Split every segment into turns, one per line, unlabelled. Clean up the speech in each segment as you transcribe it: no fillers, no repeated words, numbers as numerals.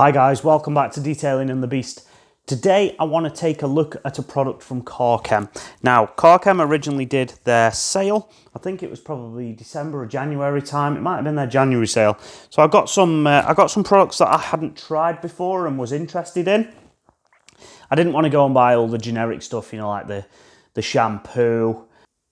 Hi guys, welcome back to Detailing and the Beast. Today I want to take a look at a product from Car Chem. Now, Car Chem originally did their sale. I think it was probably December or January time. It might have been their January sale. So I got some products that I hadn't tried before and was interested in. I didn't want to go and buy all the generic stuff, you know, like the shampoo,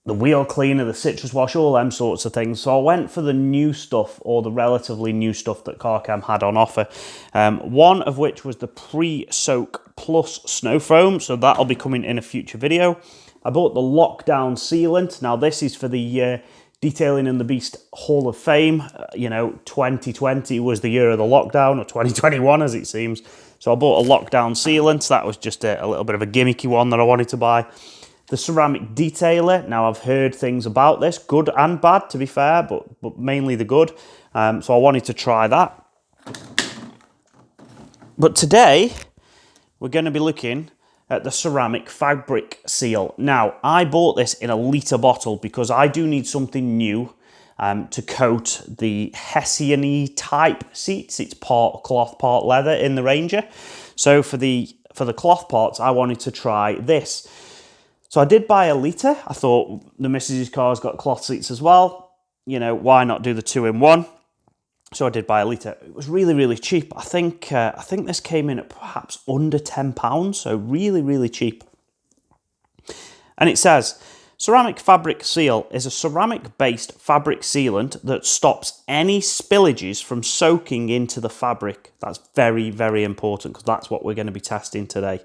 the wheel cleaner, the citrus wash, all them sorts of things. So I went for the new stuff, or the relatively new stuff that Car Chem had on offer. One of which was the Pre-Soak Plus Snow Foam, so that'll be coming in a future video. I bought the Lockdown Sealant. Now this is for the Detailing and the Beast Hall of Fame. 2020 was the year of the lockdown, or 2021 as it seems. So I bought a Lockdown Sealant. That was just a little bit of a gimmicky one that I wanted to buy. The ceramic detailer. Now I've heard things about this, good and bad to be fair, but mainly the good. So I wanted to try that. But today we're going to be looking at the ceramic fabric seal. Now I bought this in a litre bottle because I do need something new to coat the Hessian-y type seats. It's part cloth, part leather in the Ranger. So for the cloth parts, I wanted to try this. So I did buy a litre. I thought the missus's car's got cloth seats as well. You know, why not do the 2-in-1? So I did buy a litre. It was really, really cheap. I think this came in at perhaps under £10, so really, really cheap. And it says, ceramic fabric seal is a ceramic-based fabric sealant that stops any spillages from soaking into the fabric. That's very, very important because that's what we're going to be testing today.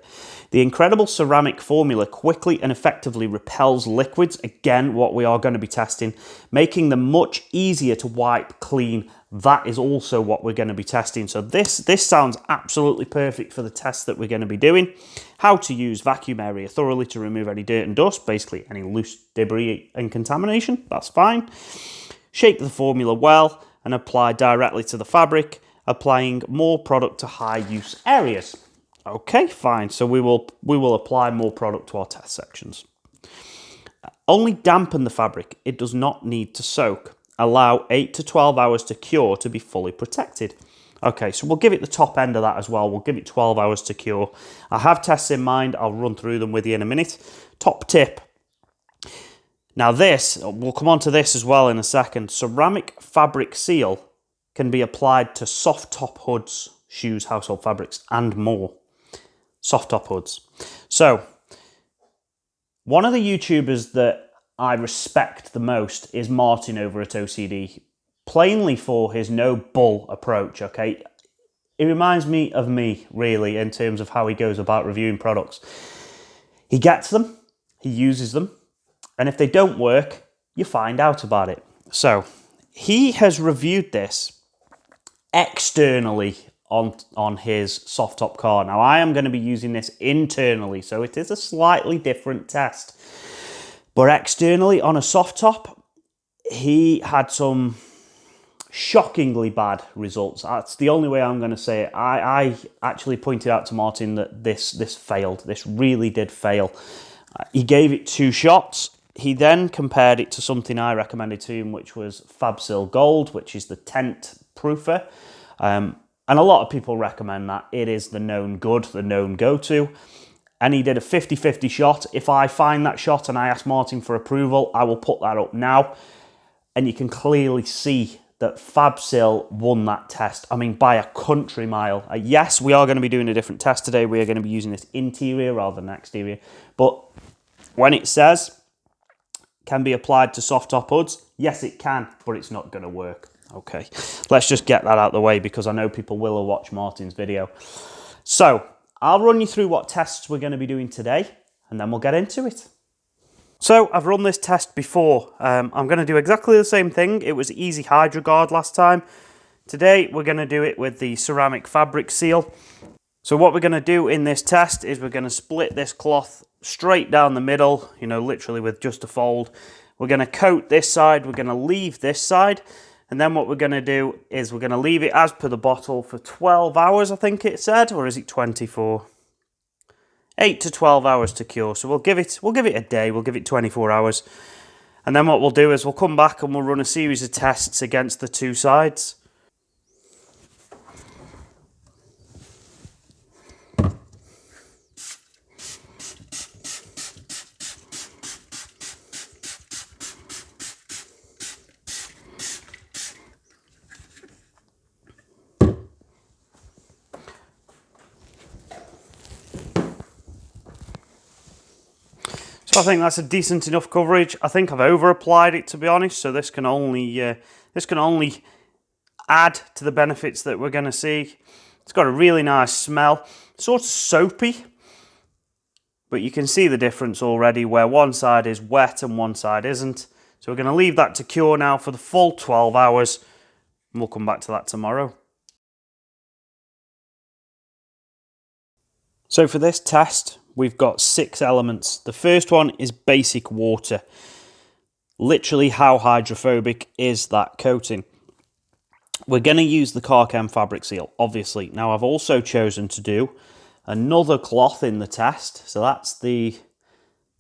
The incredible ceramic formula quickly and effectively repels liquids, again, what we are going to be testing, making them much easier to wipe clean. That is also what we're going to be testing. So this sounds absolutely perfect for the test that we're going to be doing. How to use vacuum area thoroughly to remove any dirt and dust, basically any loose debris and contamination, that's fine. Shake the formula well and apply directly to the fabric, applying more product to high use areas. Okay, fine. So we will apply more product to our test sections. Only dampen the fabric. It does not need to soak. Allow 8 to 12 hours to cure to be fully protected. Okay, so we'll give it the top end of that as well. We'll give it 12 hours to cure. I have tests in mind. I'll run through them with you in a minute. Top tip. Now this, we'll come on to this as well in a second. Ceramic fabric seal can be applied to soft top hoods, shoes, household fabrics, and more. Soft top hoods. So, one of the YouTubers that I respect the most is Martin over at OCD, plainly for his no bull approach, okay? It reminds me of me, really, in terms of how he goes about reviewing products. He gets them, he uses them, and if they don't work, you find out about it. So, he has reviewed this externally on his soft top car. Now I am going to be using this internally, so it is a slightly different test. But externally on a soft top, he had some shockingly bad results. That's the only way I'm going to say it. I actually pointed out to Martin that this failed. This really did fail. He gave it 2 shots. He then compared it to something I recommended to him, which was Fabsil Gold, which is the tent proofer. And a lot of people recommend that. It is the known good, the known go-to. And he did a 50-50 shot. If I find that shot and I ask Martin for approval, I will put that up now. And you can clearly see that Fabsil won that test. I mean, by a country mile. Yes, we are going to be doing a different test today. We are going to be using this interior rather than exterior. But when it says can be applied to soft top hoods, yes, it can, but it's not going to work. Okay, let's just get that out of the way because I know people will watch Martin's video. So I'll run you through what tests we're going to be doing today and then we'll get into it. So I've run this test before. I'm going to do exactly the same thing. It was easy HydroGuard last time. Today we're going to do it with the ceramic fabric seal. So what we're going to do in this test is we're going to split this cloth straight down the middle, you know, literally with just a fold. We're going to coat this side, we're going to leave this side. And then what we're going to do is we're going to leave it as per the bottle for 12 hours, I think it said, or is it 24? 8 to 12 hours to cure. So we'll give it a day, we'll give it 24 hours. And then what we'll do is we'll come back and we'll run a series of tests against the 2 sides. I think that's a decent enough coverage. I think I've over applied it, to be honest, so this can only add to the benefits that we're going to see. It's got a really nice smell, sort of soapy, but you can see the difference already where one side is wet and one side isn't. So we're going to leave that to cure now for the full 12 hours, and we'll come back to that tomorrow. So for this test, we've got 6 elements. The first one is basic water. Literally, how hydrophobic is that coating? We're going to use the Car Chem fabric seal, obviously. Now, I've also chosen to do another cloth in the test. So that's the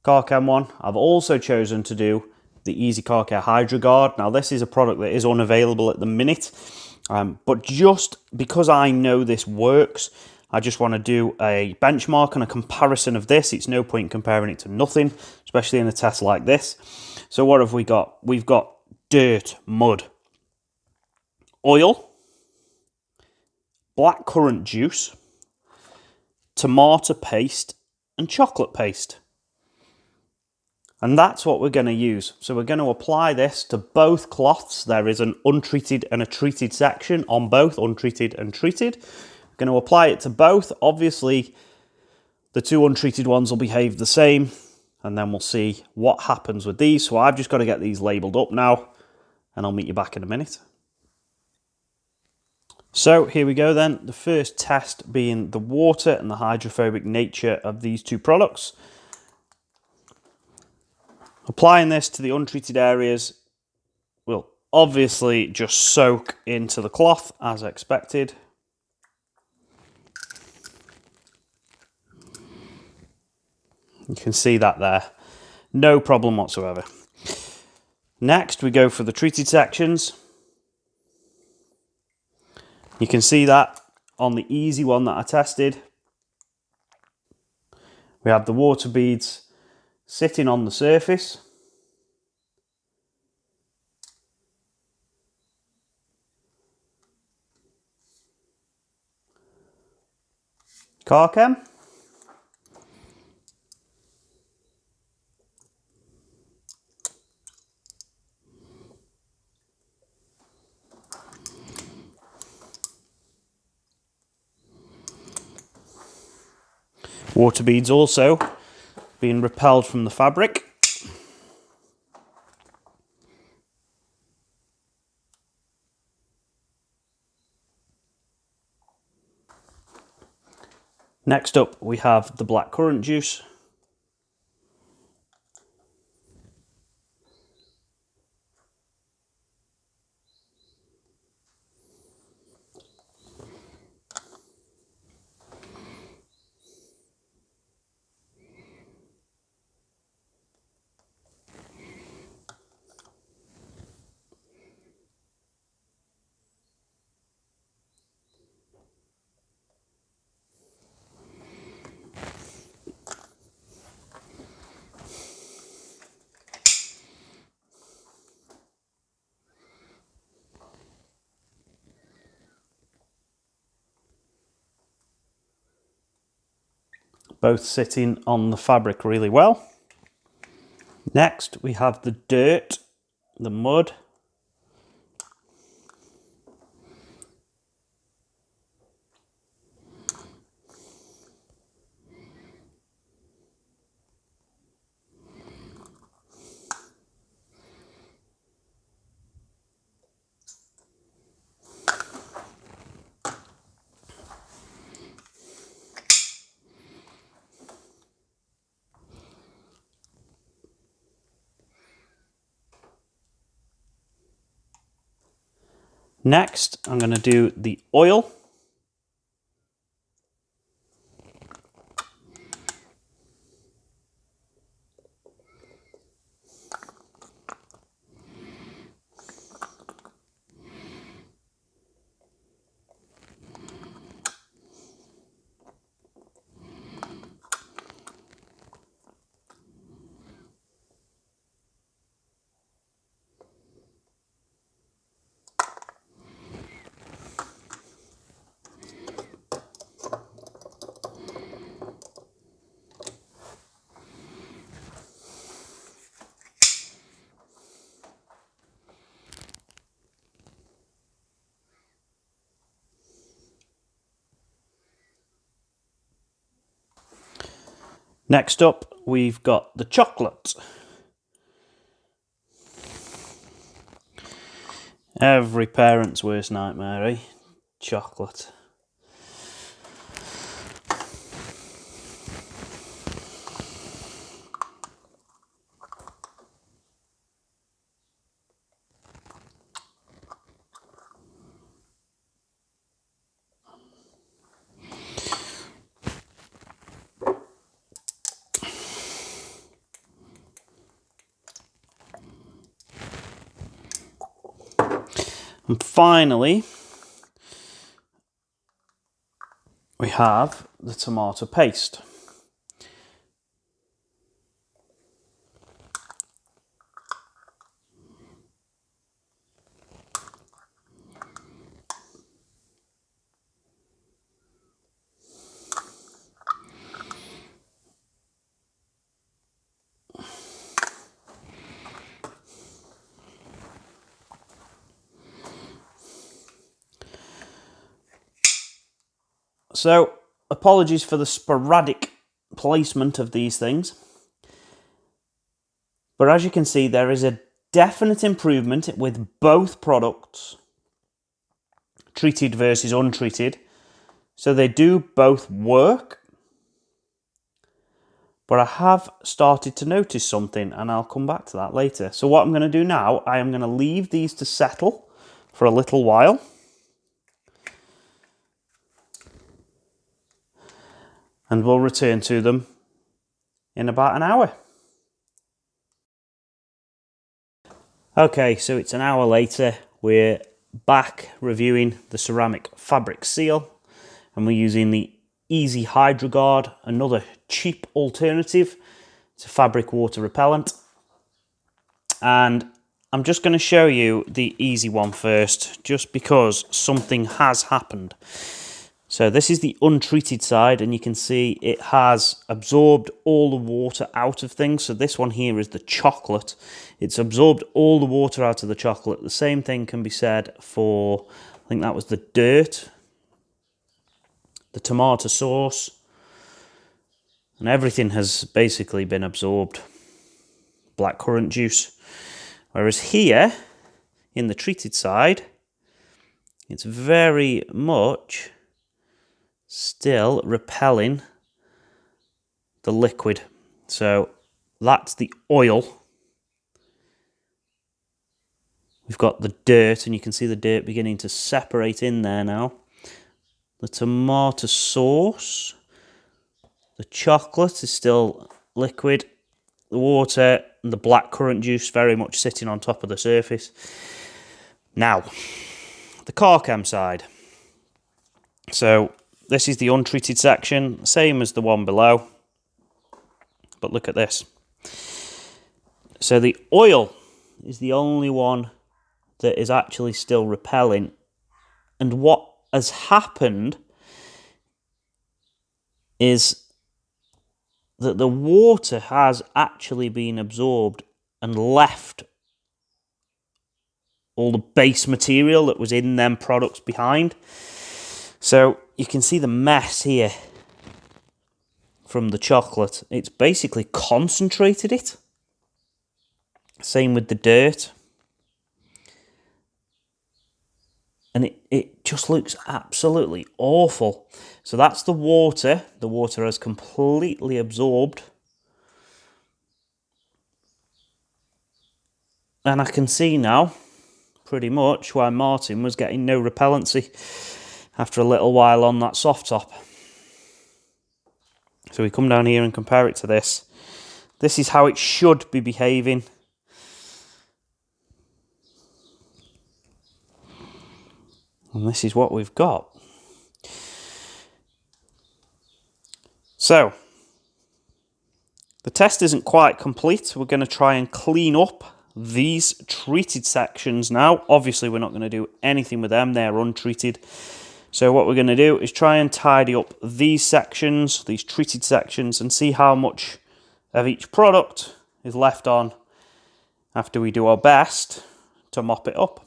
Car Chem one. I've also chosen to do the Easy Car Care HydroGuard. Now, this is a product that is unavailable at the minute. But just because I know this works, I just want to do a benchmark and a comparison of this. It's no point comparing it to nothing, especially in a test like this. So what have we got? We've got dirt, mud, oil, blackcurrant juice, tomato paste, and chocolate paste. And that's what we're going to use. So we're going to apply this to both cloths. There is an untreated and a treated section on both, untreated and treated. We're going to apply it to both. Obviously, the 2 untreated ones will behave the same, and then we'll see what happens with these. So I've just got to get these labelled up now, and I'll meet you back in a minute. So here we go then, the first test being the water and the hydrophobic nature of these 2 products. Applying this to the untreated areas will obviously just soak into the cloth as expected. You can see that there, no problem whatsoever. Next we go for the treated sections. You can see that on the easy one that I tested. We have the water beads sitting on the surface. Car Chem. Water beads also being repelled from the fabric. Next up we have the blackcurrant juice. Both sitting on the fabric really well. Next we have the dirt, the mud. Next, I'm going to do the oil. Next up, we've got the chocolate. Every parent's worst nightmare, eh? Chocolate. And finally, we have the tomato paste. So, apologies for the sporadic placement of these things. But as you can see, there is a definite improvement with both products, treated versus untreated. So they do both work. But I have started to notice something, and I'll come back to that later. So what I'm going to do now, I am going to leave these to settle for a little while. And we'll return to them in about an hour. Okay, so it's an hour later. We're back reviewing the ceramic fabric seal, and we're using the Easy HydroGuard, another cheap alternative to fabric water repellent. And I'm just going to show you the easy one first, just because something has happened. So this is the untreated side, and you can see it has absorbed all the water out of things. So this one here is the chocolate. It's absorbed all the water out of the chocolate. The same thing can be said for, I think that was the dirt, the tomato sauce, and everything has basically been absorbed. Blackcurrant juice. Whereas here, in the treated side, it's very much still repelling the liquid. So that's the oil. We've got the dirt, and you can see the dirt beginning to separate in there now. The tomato sauce, the chocolate is still liquid, the water and the blackcurrant juice very much sitting on top of the surface. Now, the Car Chem side. So this is the untreated section, same as the one below, but look at this. So the oil is the only one that is actually still repelling, and what has happened is that the water has actually been absorbed and left all the base material that was in them products behind. So you can see the mess here from the chocolate. It's basically concentrated it. Same with the dirt. And it just looks absolutely awful. So that's the water. The water has completely absorbed. And I can see now, pretty much, why Martin was getting no repellency after a little while on that soft top. So we come down here and compare it to this. This is how it should be behaving. And this is what we've got. So, the test isn't quite complete. We're going to try and clean up these treated sections now. Obviously, we're not going to do anything with them. They're untreated. So what we're going to do is try and tidy up these sections, these treated sections, and see how much of each product is left on after we do our best to mop it up.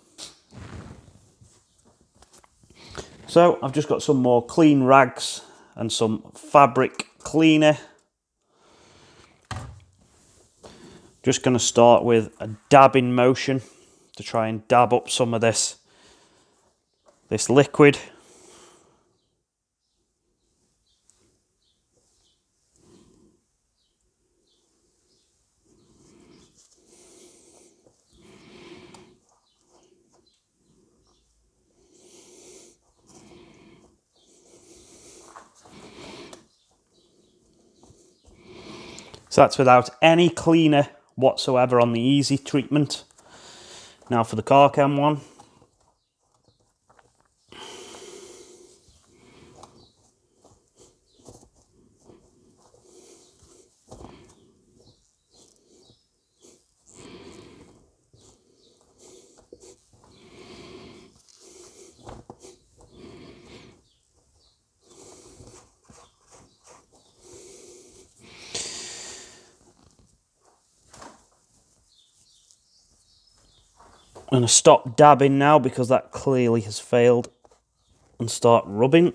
So I've just got some more clean rags and some fabric cleaner. Just going to start with a dabbing motion to try and dab up some of this liquid. So that's without any cleaner whatsoever on the easy treatment. Now for the Car Chem one. I'm going to stop dabbing now because that clearly has failed and start rubbing.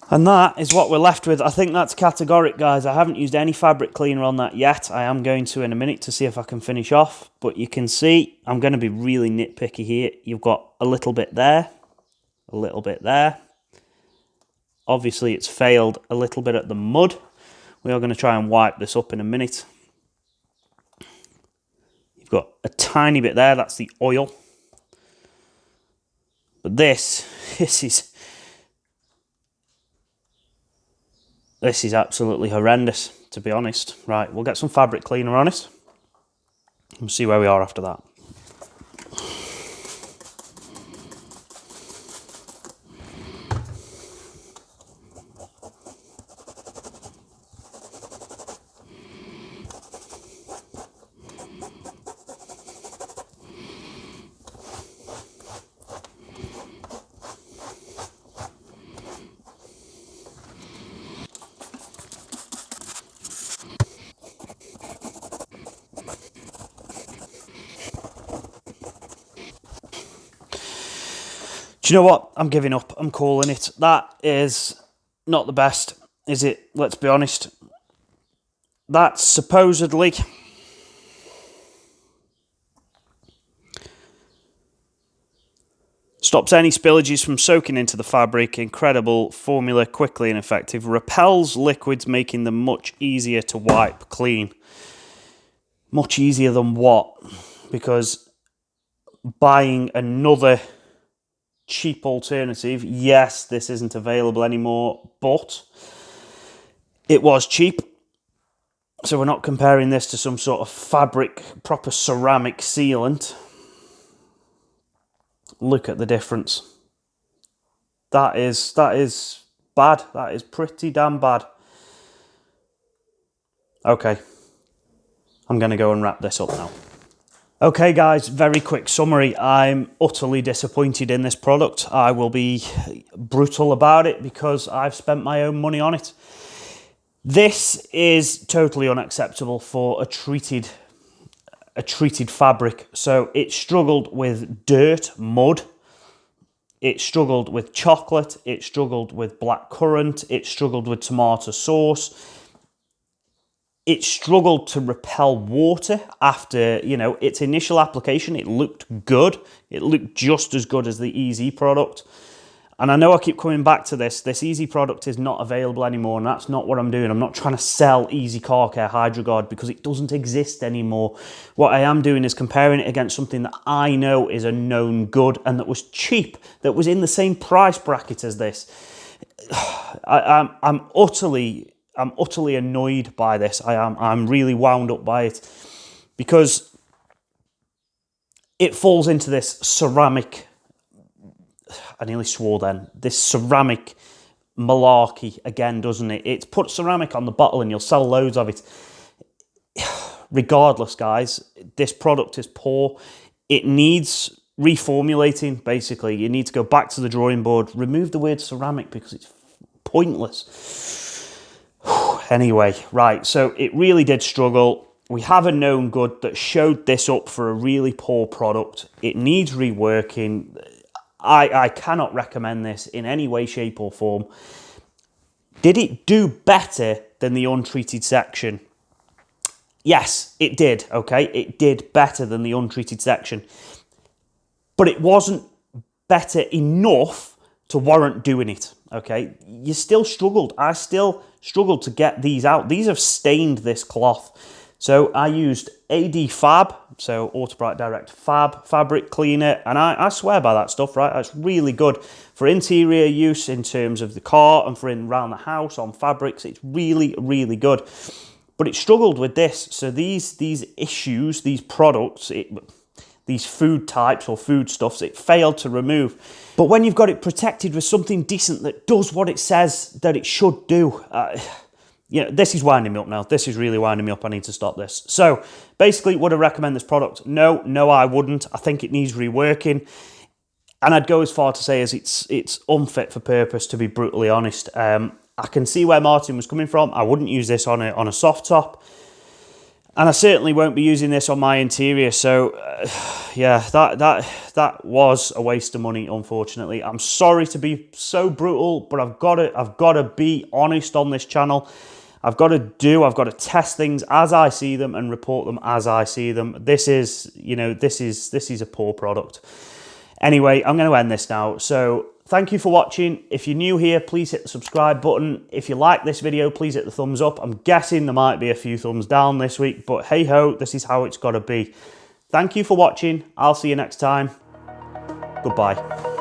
And that is what we're left with. I think that's categoric, guys. I haven't used any fabric cleaner on that yet. I am going to in a minute to see if I can finish off. But you can see I'm going to be really nitpicky here. You've got a little bit there. A little bit there. Obviously it's failed a little bit at the mud. We are going to try and wipe this up in a minute. You've got a tiny bit there, that's the oil. But this is absolutely horrendous, to be honest. Right, we'll get some fabric cleaner on it. We'll see where we are after that. Do you know what? I'm giving up. I'm calling it. That is not the best, is it? Let's be honest. That supposedly stops any spillages from soaking into the fabric. Incredible formula, quickly and effective. Repels liquids, making them much easier to wipe clean. Much easier than what? Because buying another cheap alternative, yes, this isn't available anymore, but it was cheap. So we're not comparing this to some sort of fabric, proper ceramic sealant. Look at the difference. That is bad. That is pretty damn bad. Okay, I'm going to go and wrap this up now. Okay guys, very quick summary. I'm utterly disappointed in this product. I will be brutal about it because I've spent my own money on it. This is totally unacceptable for a treated fabric. So it struggled with dirt, mud. It struggled with chocolate. It struggled with blackcurrant. It struggled with tomato sauce. It struggled to repel water after, its initial application. It looked good. It looked just as good as the Easy product. And I know I keep coming back to this. This Easy product is not available anymore, and that's not what I'm doing. I'm not trying to sell Easy Car Care HydroGuard because it doesn't exist anymore. What I am doing is comparing it against something that I know is a known good and that was cheap, that was in the same price bracket as this. I'm utterly annoyed by this. I'm really wound up by it because it falls into this ceramic, I nearly swore then, this ceramic malarkey again, doesn't it? It's put ceramic on the bottle and you'll sell loads of it. Regardless, guys, this product is poor. It needs reformulating, basically. You need to go back to the drawing board, remove the word ceramic because it's pointless. Anyway, right, so it really did struggle. we have a known good that showed this up for a really poor product. It needs reworking. I cannot recommend this in any way, shape or form. Did it do better than the untreated section? Yes, it did, okay? It did better than the untreated section. But it wasn't better enough to warrant doing it, okay? You still struggled. I still struggled to get these out. These have stained this cloth. So I used AD Fab, so Auto Bright Direct Fab, fabric cleaner, and I swear by that stuff, right? It's really good for interior use in terms of the car and for around the house on fabrics. It's really, really good. But it struggled with this. So these issues, these products, these food types or foodstuffs, it failed to remove. But when you've got it protected with something decent that does what it says that it should do, you know, this is winding me up now. This is really winding me up. I need to stop this. So basically, would I recommend this product? No, I wouldn't. I think it needs reworking. And I'd go as far to say as it's unfit for purpose, to be brutally honest. I can see where Martin was coming from. I wouldn't use this on a soft top. And I certainly won't be using this on my interior. So yeah, that was a waste of money, unfortunately. I'm sorry to be so brutal, but I've got to be honest on this channel. I've got to test things as I see them and report them as I see them. This is, you know, this is a poor product. Anyway, I'm going to end this now. So thank you for watching. If you're new here, please hit the subscribe button. If you like this video, please hit the thumbs up. I'm guessing there might be a few thumbs down this week, but hey ho, this is how it's got to be. Thank you for watching. I'll see you next time. Goodbye.